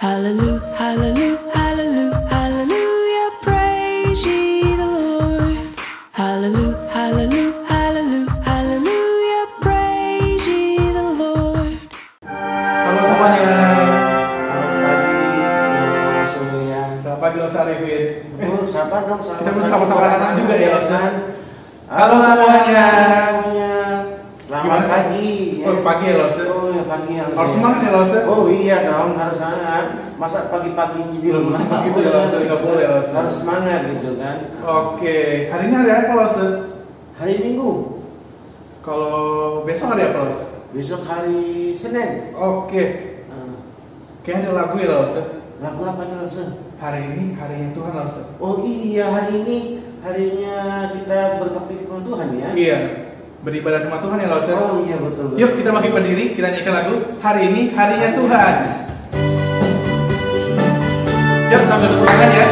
Hallelujah, hallelujah, hallelujah, hallelujah, praise ye the Lord. Hallelujah, hallelujah, hallelujah, hallelujah, praise ye the Lord. Halo semuanya. Selamat pagi, Los Arifin. siapa dong? Kita bersama-sama anak-anak juga ya, Los. Halo semuanya. Selamat Gimana? pagi. Oh, pagi ya, Los. Oh, ya pagi harus. Harus semangat ya, Los. Oh iya dong, harus semangat. Masa pagi-pagi di rumah? Mas gitu ya, Los. Nggak boleh, Los. Harus semangat gitu kan. Oke, hari ini hari apa, Los? Hari Minggu. Kalau besok hari apa, Los? Besok hari Senin. Oke. Kayaknya ada lagu ya, Los. Lagu apa tuh, Los? Hari ini harinya Tuhan, Los. Oh iya, hari ini harinya kita berbakti kepada Tuhan ya. Iya. Beribadah sama Tuhan ya, Los. Oh iya betul. Yuk kita makin berdiri, kita nyanyikan lagu Hari ini harinya Tuhan. Yuk sambil tepuk tangan ya.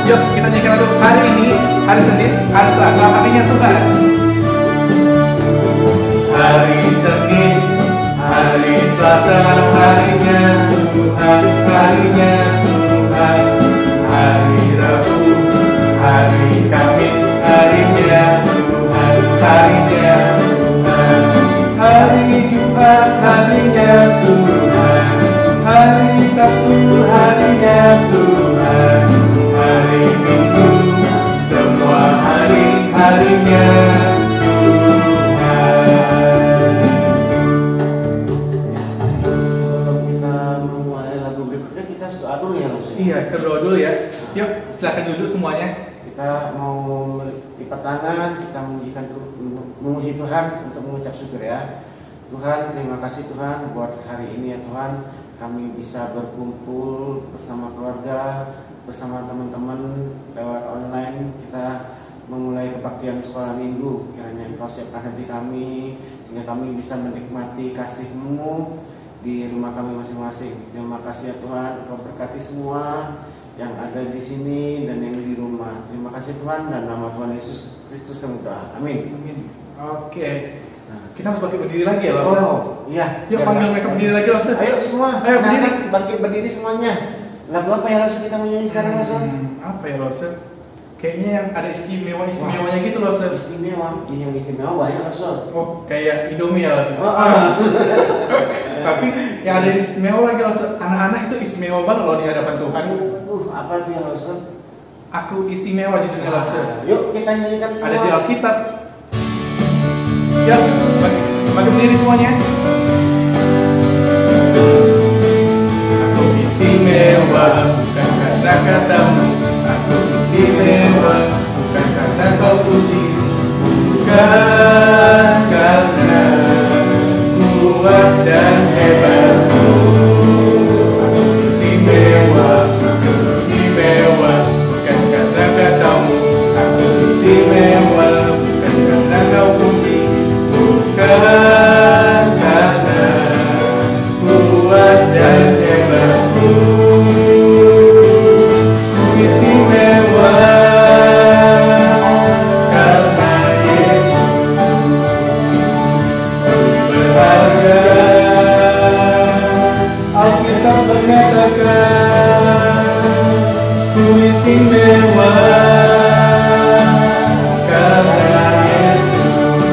Yuk kita nyanyikan lagu hari ini, hari Senin, hari Selasa, harinya Tuhan. Hari Senin, hari Selasa, harinya Tuhan, harinya Tuhan. Hari Rabu, hari Kamis, harinya Tuhan, harinya Tuhan. Hari Jumat, harinya Tuhan. Hari Sabtu, harinya Tuhan. Hari Minggu, semua hari-harinya Tuhan. Kalau kita memulai lagu berikutnya kita doa dulu ya, Mas. Iya, kita berdoa dulu ya. Yuk, silakan duduk semuanya. Kita mau lipat tangan, kita memuji Tuhan untuk mengucap syukur ya. Tuhan, terima kasih Tuhan buat hari ini ya Tuhan. Kami bisa berkumpul bersama keluarga, bersama teman-teman lewat online. Kita memulai kebaktian sekolah minggu. Kiranya Engkau siapkan hati kami sehingga kami bisa menikmati kasih-Mu di rumah kami masing-masing. Terima kasih ya Tuhan, Engkau berkati semua yang ada di sini dan yang di rumah. Terima kasih Tuhan, dan nama Tuhan Yesus Kristus kami berdoa. Amin. Amin. Oke. Kita harus bangkit berdiri lagi ya, Los. Oh, iya. Yuk panggil mereka berdiri lagi, Los. Ayo semua. Ayo berdiri. Bangkit berdiri semuanya. Lagu apa yang harus kita nyanyi sekarang, Los? Apa ya, Los? Kayaknya yang ada istimewanya gitu, Los. Istimewa. Ini yang istimewa ya, Los. Oh, kayak Indomie ya, Los. Tapi yang ada istimewa lagi, Los. Anak-anak itu istimewa banget loh di hadapan Tuhan. Apa itu yang Los? Aku istimewa judulnya, Los. Yuk kita nyanyikan semua. Ada di Alkitab. Ya, bagi berdiri semuanya. Aku istimewa bukan karena katamu. Aku istimewa bukan karena kau puji. Bukan karena kuat dan hebatku. Aku istimewa bukan karena katamu. Aku istimewa bukan karena kau puji. Bukan karena kuat dan hebatku. Ku istimewa karena Yesus. Ku berharga. Alkitab mengatakan ku istimewa karena Yesus.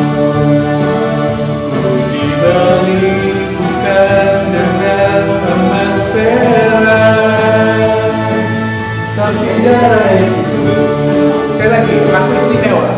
Ku dibeli bukan dengan emas perak, tapi darah Yesus. Sekali lagi, aku istimewa.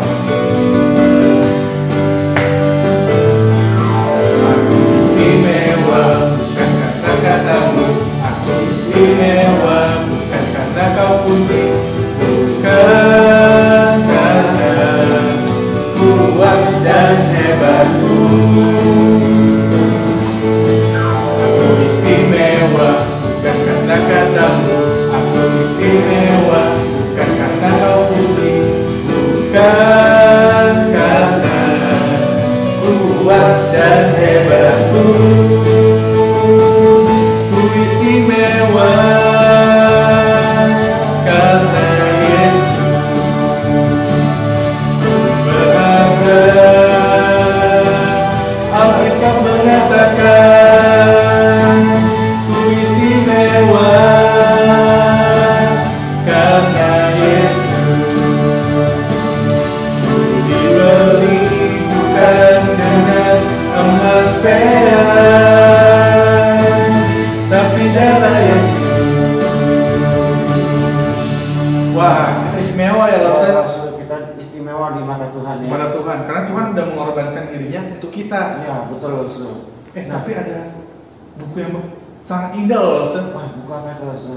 Wah, kita istimewa ya Lose. Kita istimewa di mata Tuhan ya. Kepada Tuhan, karena Tuhan udah mengorbankan dirinya untuk kita. Ya betul Lose. Tapi ada buku yang sangat indah loh Lose. Wah, buku apa itu Lose?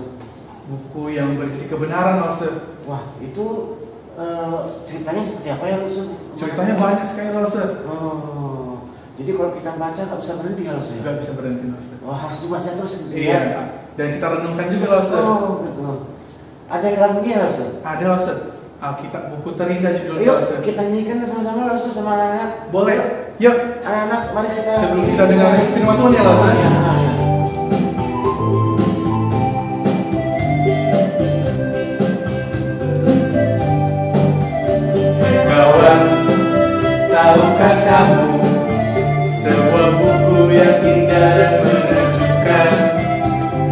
Buku yang berisi kebenaran Lose. Wah, itu ceritanya seperti apa ya Lose? Ceritanya banyak sekali Lose. Oh, jadi kalau kita baca nggak bisa berhenti ya Lose? Nggak bisa berhenti Lose. Oh, harus dibaca terus gitu Iya. ya? Dan kita renungkan juga Lose. Oh, betul. Ada yang lagunya Lose? Ada Lose. Alkitab buku terindah judulnya Yuk, Lose. kita nyanyikan sama-sama Lose sama anak-anak. Boleh. Yuk. Anak-anak, mari kita. Sebelum kita dengar firman Tuhan ya Lose. Ya. Kawan, tahukah kamu sebuah buku yang indah dan menakjubkan,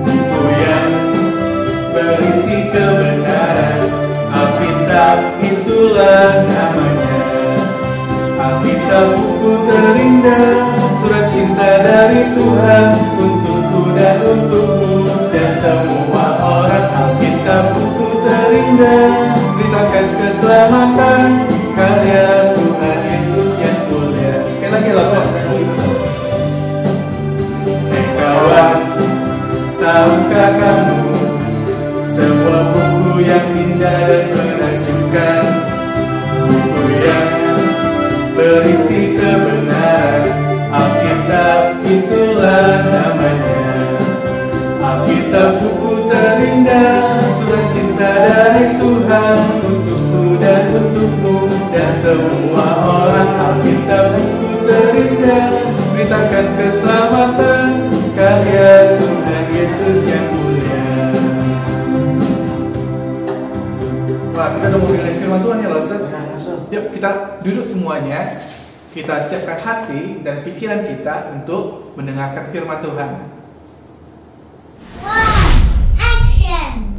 buku yang berisi kebenaran. Alkitab itulah namanya. Alkitab buku terindah, surat cinta dari Tuhan untukku dan untukmu dan semua orang. Alkitab buku terindah, beritakan keselamatan karya Tuhan Yesus yang mulia. Sekali lagi lah, kawan, tahukah kamu sebuah buku yang indah dan menakjubkan, buku yang berisi kebenaran. Alkitab itulah namanya. Alkitab buku terindah, surat cinta dari Tuhan untukku dan untukmu dan semua orang. Alkitab buku terindah, beritakan keselamatan karya Tuhan Yesus yang mulia. Wah, kita udah mau dengerin firman Tuhan ya Lose. Yuk kita duduk semuanya. Kita siapkan hati dan pikiran kita untuk mendengarkan firman Tuhan. Action.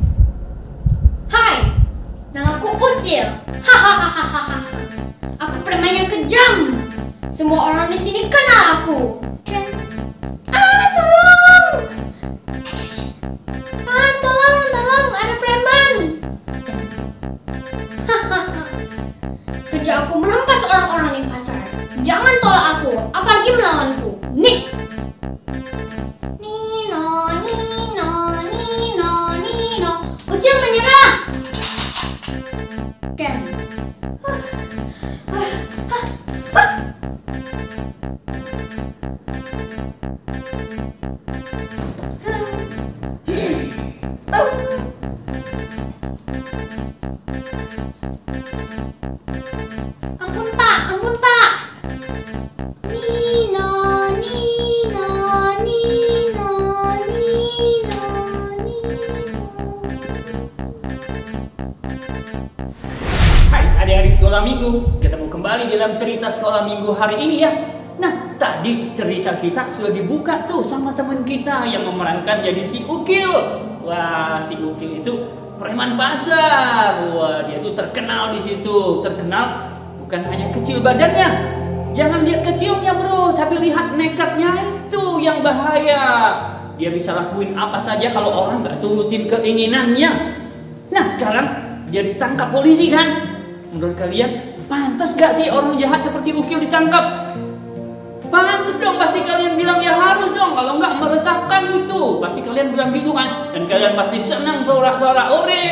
Hai, namaku Ucil. Hahaha. Aku preman yang kejam. Semua orang di sini kenal aku. Tolong. Tolong, ada preman. Kerja aku merampas orang-orang di pasar. Jangan tolak aku, apalagi melawanku. Nih. Nino. Ucil menyerah. Ken. Ampun pak. Nino. Hai adik-adik sekolah minggu, ketemu kembali dalam cerita sekolah minggu hari ini ya. Nah, tadi cerita kita sudah dibuka tuh sama teman kita yang memerankan jadi si Ukil. Wah, si Ukil itu preman pasar. Wah, dia tuh terkenal di situ. Terkenal bukan hanya kecil badannya. Jangan lihat kecilnya bro, tapi lihat nekatnya itu yang bahaya. Dia bisa lakuin apa saja kalau orang nggak turutin keinginannya. Nah, sekarang dia ditangkap polisi kan? Menurut kalian, pantas gak sih orang jahat seperti Ukil ditangkap? Pantas dong, pasti kalian bilang ya harus dong. Kalau nggak meresahkan gitu, pasti kalian bilang gitu kan? Dan kalian pasti senang sorak-sorak, ore,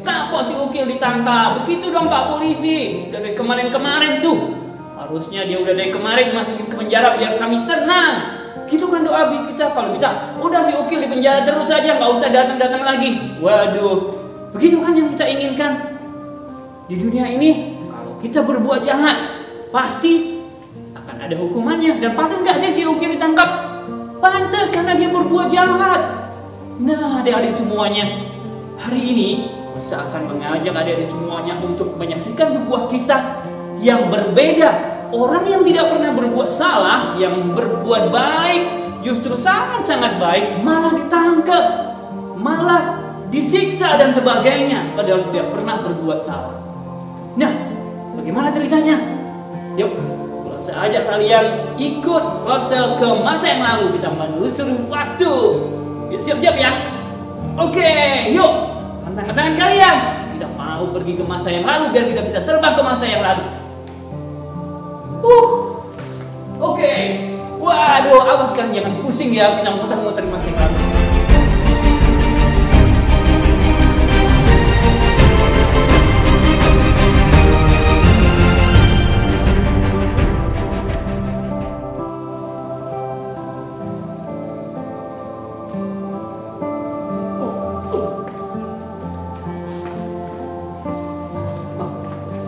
kapok si Ukil ditangkap. Begitu dong Pak Polisi. Dari kemarin-kemarin tuh, harusnya dia udah dari kemarin masukin ke penjara biar kami tenang. Gitu kan doa kita, kalau bisa udah si Ukil di penjara terus aja, nggak usah datang-datang lagi. Waduh, begitu kan yang kita inginkan. Di dunia ini, kalau kita berbuat jahat, pasti akan ada hukumannya. Dan pantas gak sih si Ukil ditangkap? Pantas, karena dia berbuat jahat. Nah, adik-adik semuanya, hari ini saya akan mengajak adik-adik semuanya untuk menyaksikan sebuah kisah yang berbeda. Orang yang tidak pernah berbuat salah, yang berbuat baik, justru sangat-sangat baik, malah ditangkap, malah disiksa dan sebagainya, padahal tidak pernah berbuat salah. Nah, bagaimana ceritanya? Yuk, saya ajak kalian ikut proses ke masa yang lalu. Kita menelusuri waktu. Siap-siap ya? Oke, yuk, tangan kalian. Kita mau pergi ke masa yang lalu biar kita bisa terbang ke masa yang lalu. Oke. Waduh, awas kan jangan pusing ya kita muter-muter di masa yang lalu.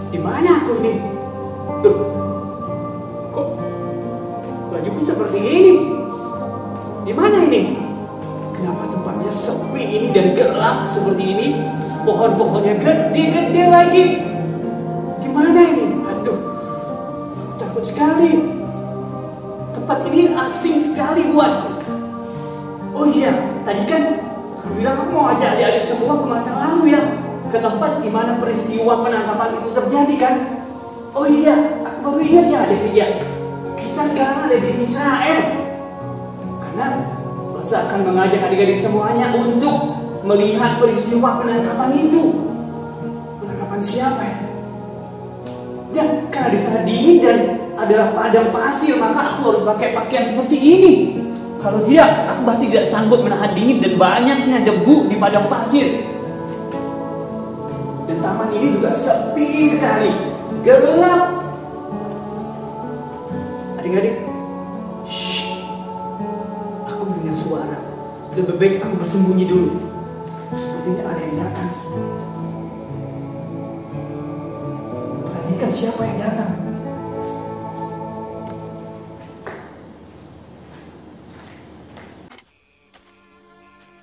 Di mana aku ini? Duh, kok bajuku seperti ini? Di mana ini? Kenapa tempatnya sepi ini dan gelap seperti ini? Pohon-pohonnya gede-gede lagi. Di mana ini? Aduh, takut sekali. Tempat ini asing sekali buatku. Oh iya, tadi kan aku bilang aku mau ajak adik-adik semua ke masa lalu ya. Ke tempat di mana peristiwa penangkapan itu terjadi kan? Oh iya, aku baru ingat ya adik-adik. Kita sekarang ada di Israel. Karena Rosa akan mengajak adik-adik semuanya untuk melihat peristiwa penangkapan itu. Penangkapan siapa ya? Dan karena di sana dingin dan adalah padang pasir, maka aku harus pakai pakaian seperti ini. Kalau tidak, aku pasti tidak sanggup menahan dingin dan banyaknya debu di padang pasir. Dan taman ini juga sepi sekali, gelap. Adik-adik, aku mendengar suara. Lebih baik aku bersembunyi dulu. Sepertinya ada yang datang. Perhatikan siapa yang datang.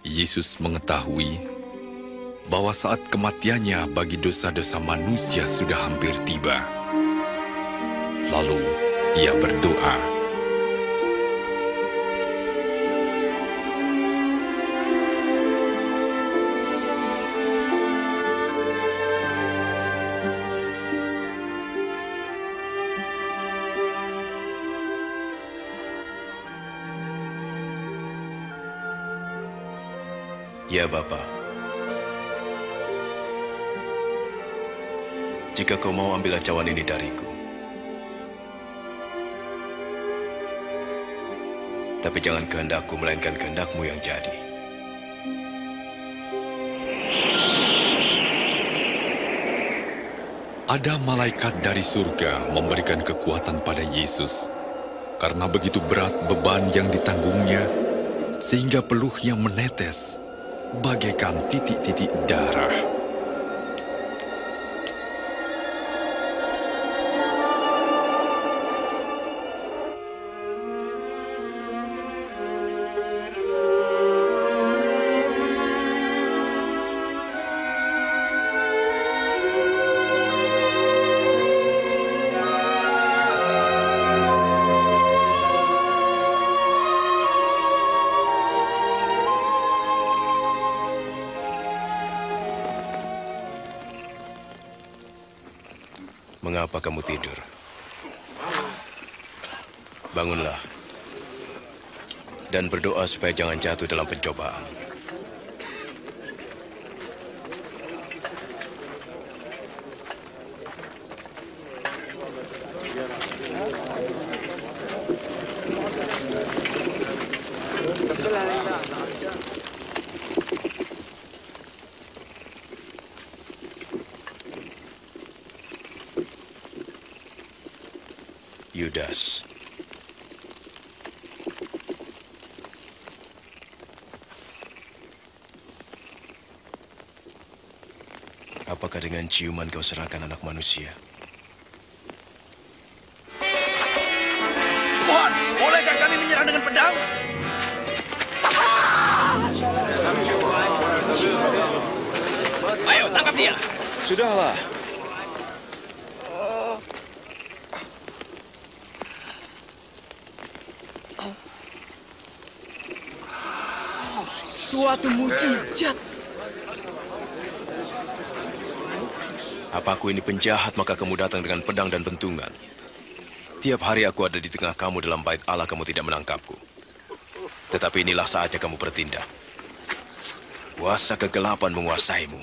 Yesus mengetahui bahwa saat kematiannya bagi dosa-dosa manusia sudah hampir tiba. Lalu ia berdoa, "Ya Bapa, jika kau mau ambil cawan ini dariku, tapi jangan kehendakku melainkan kehendakmu yang jadi." ada malaikat dari surga memberikan kekuatan pada Yesus. Karena begitu berat beban yang ditanggungnya, sehingga peluhnya menetes bagaikan titik-titik darah. Mengapa kamu tidur? Bangunlah dan berdoa supaya jangan jatuh dalam pencobaan. Yudas. Apakah dengan ciuman kau serahkan anak manusia? Tuhan, bolehkah kami menyerang dengan pedang? Ayo, tangkap dia. Sudahlah. Suatu mukjizat. Apa aku ini penjahat maka kamu datang dengan pedang dan bentungan? Tiap hari aku ada di tengah kamu dalam bait Allah, kamu tidak menangkapku. Tetapi inilah saatnya kamu bertindak. Kuasa kegelapan menguasaimu.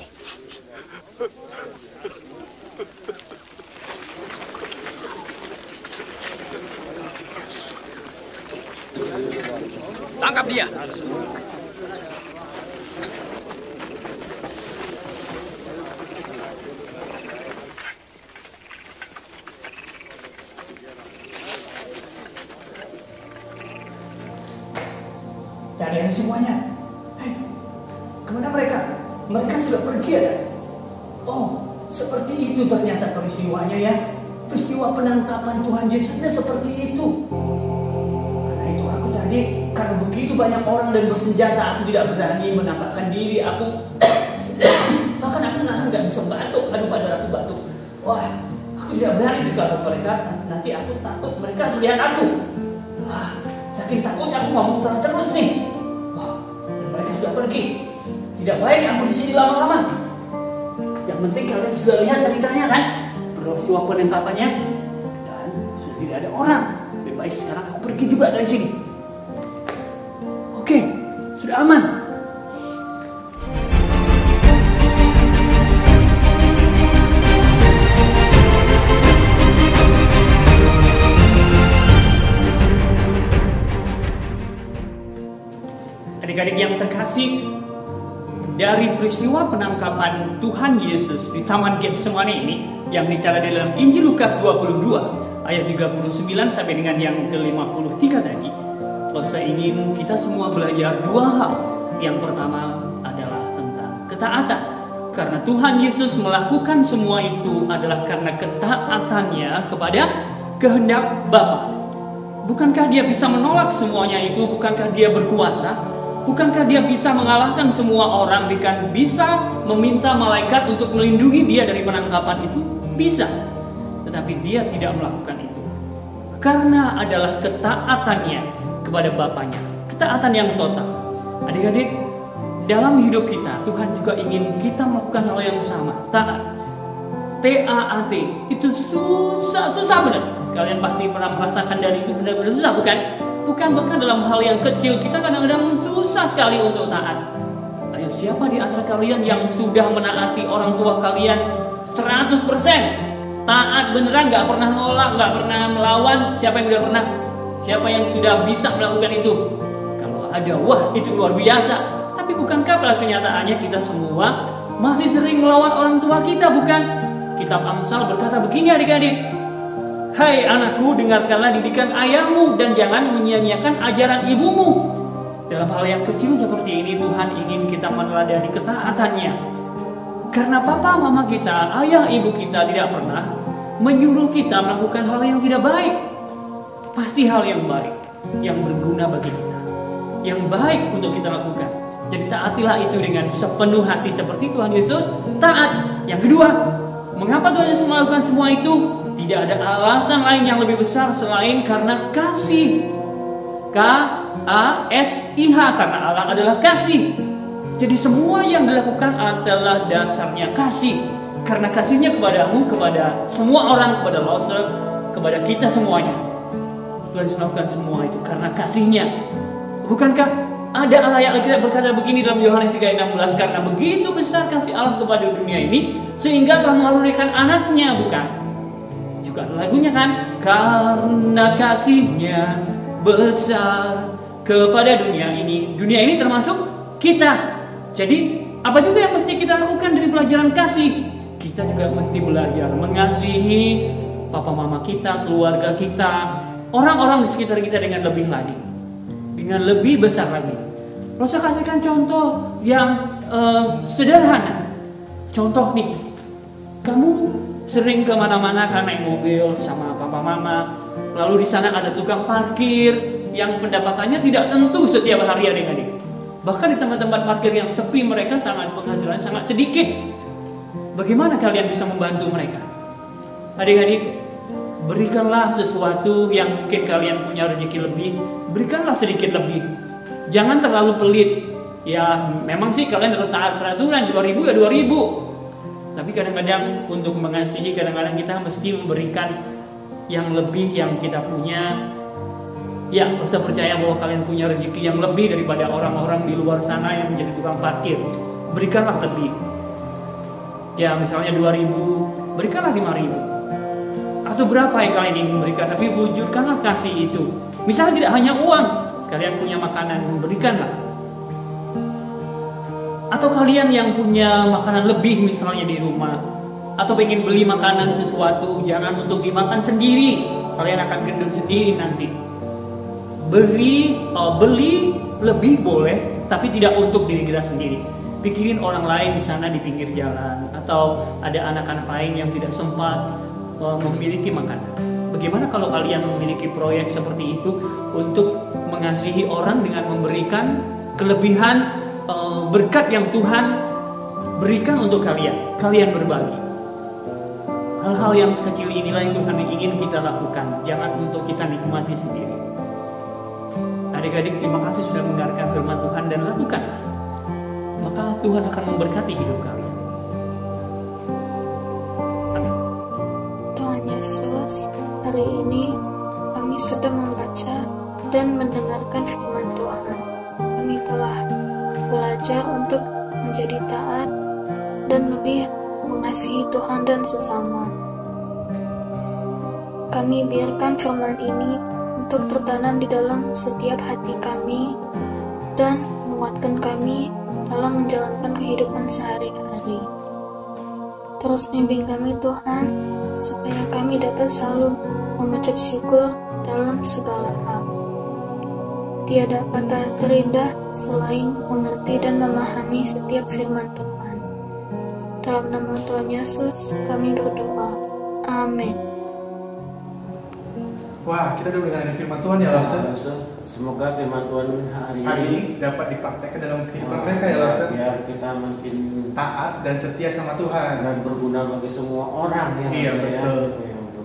Tangkap dia. Dan semuanya. Hei, kemana mereka? Mereka sudah pergi ada. Oh, seperti itu ternyata peristiwanya ya. Peristiwa penangkapan Tuhan Yesusnya seperti itu. Karena itu aku tadi, karena begitu banyak orang dan bersenjata, aku tidak berani menampakkan diri. Bahkan aku nggak bisa batuk. Aduh, padahal aku batuk. Wah, aku tidak berani kalau mereka, nanti aku takut mereka melihat aku. Wah, saking takutnya aku ngomong terus nih. Wah, dan mereka sudah pergi. Tidak baik aku di sini lama-lama. Yang penting kalian sudah lihat ceritanya kan? Peristiwa penangkapannya, dan sudah tidak ada orang. Lebih baik sekarang aku pergi juga dari sini. Oke, sudah aman. Adik-adik yang terkasih, dari peristiwa penangkapan Tuhan Yesus di Taman Getsemani ini yang dicatat di dalam Injil Lukas 22 ayat 39 sampai dengan yang ke-53 tadi, saya ingin kita semua belajar dua hal. Yang pertama adalah tentang ketaatan. Karena Tuhan Yesus melakukan semua itu adalah karena ketaatannya kepada kehendak Bapa. Bukankah dia bisa menolak semuanya itu? Bukankah dia berkuasa? Bukankah dia bisa mengalahkan semua orang, bahkan bisa meminta malaikat untuk melindungi dia dari penangkapan itu? Bisa. Tetapi dia tidak melakukan itu. Karena adalah ketaatannya kepada Bapanya. Ketaatan yang total. Adik-adik, dalam hidup kita, Tuhan juga ingin kita melakukan hal yang sama. Taat. T-A-A-T. Itu susah benar. Kalian pasti pernah merasakan dan itu benar-benar susah, bukan? Bukan, bahkan dalam hal yang kecil kita kadang-kadang susah sekali untuk taat. Ayo, siapa di antara kalian yang sudah menaati orang tua kalian 100%? Taat beneran, gak pernah nolak, gak pernah melawan? Siapa yang udah pernah? Siapa yang sudah bisa melakukan itu? Kalau ada, wah itu luar biasa. Tapi bukankah pada kenyataannya kita semua masih sering melawan orang tua kita, bukan? Kitab Amsal berkata begini adik-adik. Hai anakku, dengarkanlah didikan ayahmu dan jangan menyia-nyiakan ajaran ibumu. Dalam hal yang kecil seperti ini Tuhan ingin kita meneladani ketaatannya. Karena papa mama kita, ayah ibu kita tidak pernah menyuruh kita melakukan hal yang tidak baik. Pasti hal yang baik, yang berguna bagi kita, yang baik untuk kita lakukan. Jadi taatilah itu dengan sepenuh hati seperti Tuhan Yesus taat. Yang kedua, mengapa Tuhan Yesus melakukan semua itu? Tidak ada alasan lain yang lebih besar selain karena kasih. K-A-S-I-H, karena Allah adalah kasih. Jadi semua yang dilakukan adalah dasarnya kasih. Karena kasihnya kepadamu, kepada semua orang, kepada loser, kepada kita semuanya. Tuhan Yesus melakukan semua itu karena kasihnya. Bukankah ada ayat Alkitab berkata begini dalam Yohanes 3:16, karena begitu besar kasih Allah kepada dunia ini sehingga telah mengaruniakan anaknya, bukan? Juga lagunya kan, karena kasihnya besar kepada dunia ini. Dunia ini termasuk kita. Jadi apa juga yang mesti kita lakukan dari pelajaran kasih? Kita juga mesti belajar mengasihi papa mama kita, keluarga kita, orang-orang di sekitar kita dengan lebih lagi, dengan lebih besar lagi. Saya kasihkan contoh yang sederhana. Contoh nih, kamu sering kemana-mana kan naik mobil sama papa mama, lalu di sana ada tukang parkir yang pendapatannya tidak tentu setiap hari adik-adik. Bahkan di tempat-tempat parkir yang sepi mereka penghasilannya sangat sedikit. Bagaimana kalian bisa membantu mereka? Adik-adik, berikanlah sesuatu yang mungkin kalian punya rezeki lebih, berikanlah sedikit lebih. Jangan terlalu pelit. Ya memang sih kalian harus taat peraturan, 2000 ya 2000. Tapi kadang-kadang untuk mengasihi, kadang-kadang kita mesti memberikan yang lebih yang kita punya. Ya, saya percaya bahwa kalian punya rezeki yang lebih daripada orang-orang di luar sana yang menjadi tukang parkir. Berikanlah lebih. Ya, misalnya 2000, berikanlah 5000. Atau berapa yang kalian ingin memberikan, tapi wujudkanlah kasih itu. Misalnya tidak hanya uang, Kalian punya makanan, berikanlah. Atau kalian yang punya makanan lebih misalnya di rumah, atau pengen beli makanan sesuatu, jangan untuk dimakan sendiri. Kalian akan gendut sendiri nanti. Beli lebih boleh, tapi tidak untuk diri kita sendiri. Pikirin orang lain di sana di pinggir jalan, atau ada anak-anak lain yang tidak sempat memiliki makanan. Bagaimana kalau kalian memiliki proyek seperti itu untuk mengasihi orang dengan memberikan kelebihan berkat yang Tuhan berikan untuk kalian. Kalian berbagi. Hal-hal yang sekecil inilah yang Tuhan ingin kita lakukan. Jangan untuk kita nikmati sendiri. Adik-adik, terima kasih sudah mendengarkan firman Tuhan dan lakukanlah. Maka Tuhan akan memberkati hidup kalian. Amin. Tuhan Yesus, hari ini kami sudah membaca dan mendengarkan firman Tuhan. Kami telah belajar untuk menjadi taat dan lebih mengasihi Tuhan dan sesama. Kami biarkan firman ini untuk tertanam di dalam setiap hati kami dan menguatkan kami dalam menjalankan kehidupan sehari-hari. Terus bimbing kami Tuhan, supaya kami dapat selalu mengucap syukur dalam segala hal. Tiada kata terindah selain mengerti dan memahami setiap firman Tuhan. Dalam nama Tuhan Yesus kami berdoa. Amin. Wah, kita udah mendengar firman Tuhan ya, Lawson. Semoga firman Tuhan hari ini dapat dipraktekkan dalam kehidupan mereka ya, Lawson. Biar kita makin taat dan setia sama Tuhan dan berguna bagi semua orang ya. Iya, betul.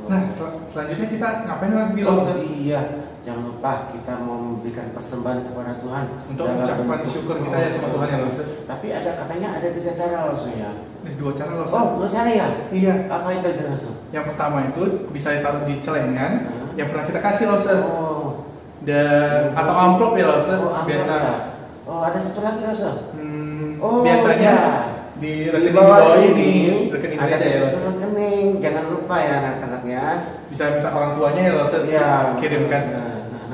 Nah, selanjutnya kita ngapain lagi, Lawson? Iya, jangan lupa kita mau memberikan persembahan kepada Tuhan untuk ucapan syukur kita ya sama Tuhan ya, Lawson. Tapi ada katanya ada 3 cara, Lawson ya. 2 cara, Lawson. Oh, 2 cara ya? Iya. Apa itu, Lawson? Yang pertama itu bisa ditaruh di celengan yang pernah kita kasih, Lawson. Dan atau amplop ya, Lawson. Biasa. Ya. Oh, ada satu lagi, Lawson. Biasanya di rekening di bawah ini, rekening ada aja ya, Lawson. Rekening, jangan lupa ya anak-anak ya. Bisa minta orang tuanya ya, Lawson. Iya, kirimkan.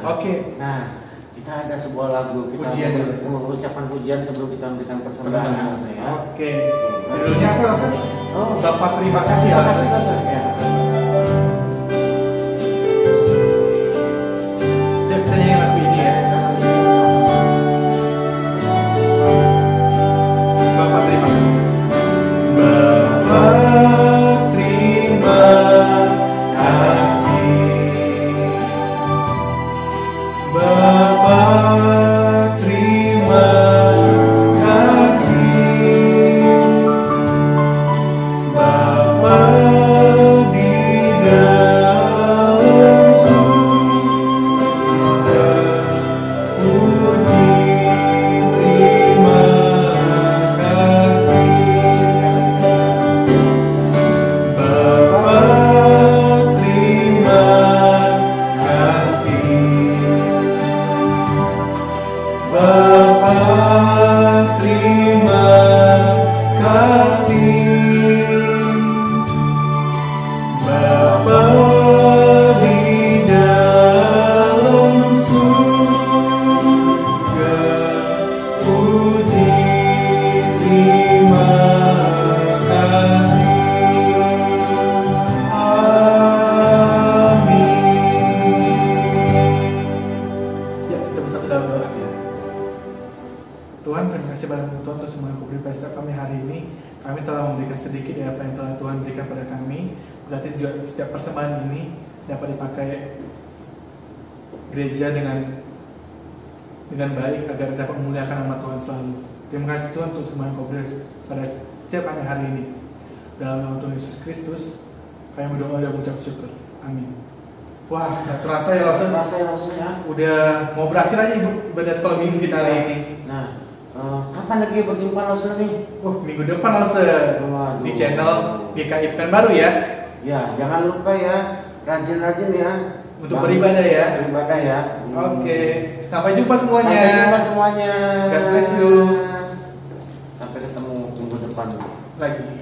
Oke. Nah, kita ada sebuah lagu, kita pujian, mengucapkan pujian sebelum kita memberikan persembahan ya. Oke. Judulnya apa, Lawson? Oh, Bapak terima kasih ya. Terima kasih, Lawson. Ya. Kita nyanyi lagu ini ya. Bapak terima kasih. Bapak terima kasih. Bapak terima kasih. Bapak di dalam surga, puji terima kasih. Bapak terima kasih. Bapak terima kasih. Bapak di dalam surga, puji terima kasih. Amin. Ya, kita bersatu dalam doa ya. Tuhan, terima kasih banyak Tuhan untuk semua yang Kau beri pada kami hari ini. Kami telah memberikan sedikit dari apa yang telah Tuhan berikan pada kami. Berarti juga setiap persembahan ini dapat dipakai gereja dengan baik agar dapat memuliakan nama Tuhan selalu. Terima kasih Tuhan untuk semua yang Kau beri pada setiap kami hari ini. Dalam nama Tuhan Yesus Kristus, kami berdoa dan mengucap syukur. Amin. Wah, terasa ya, Lawson. Terasa ya, Lawson ya. Udah mau berakhir aja ibadah sekolah minggu kita hari ini. Nah, kapan lagi berjumpa, Lawson nih? Minggu depan, Lawson. Di channel GKI Pen baru ya. Ya, jangan lupa ya, rajin-rajin ya untuk beribadah ya. Beribadah ya. Oke. Sampai jumpa semuanya. Sampai jumpa semuanya. God bless you. Sampai ketemu minggu depan lagi.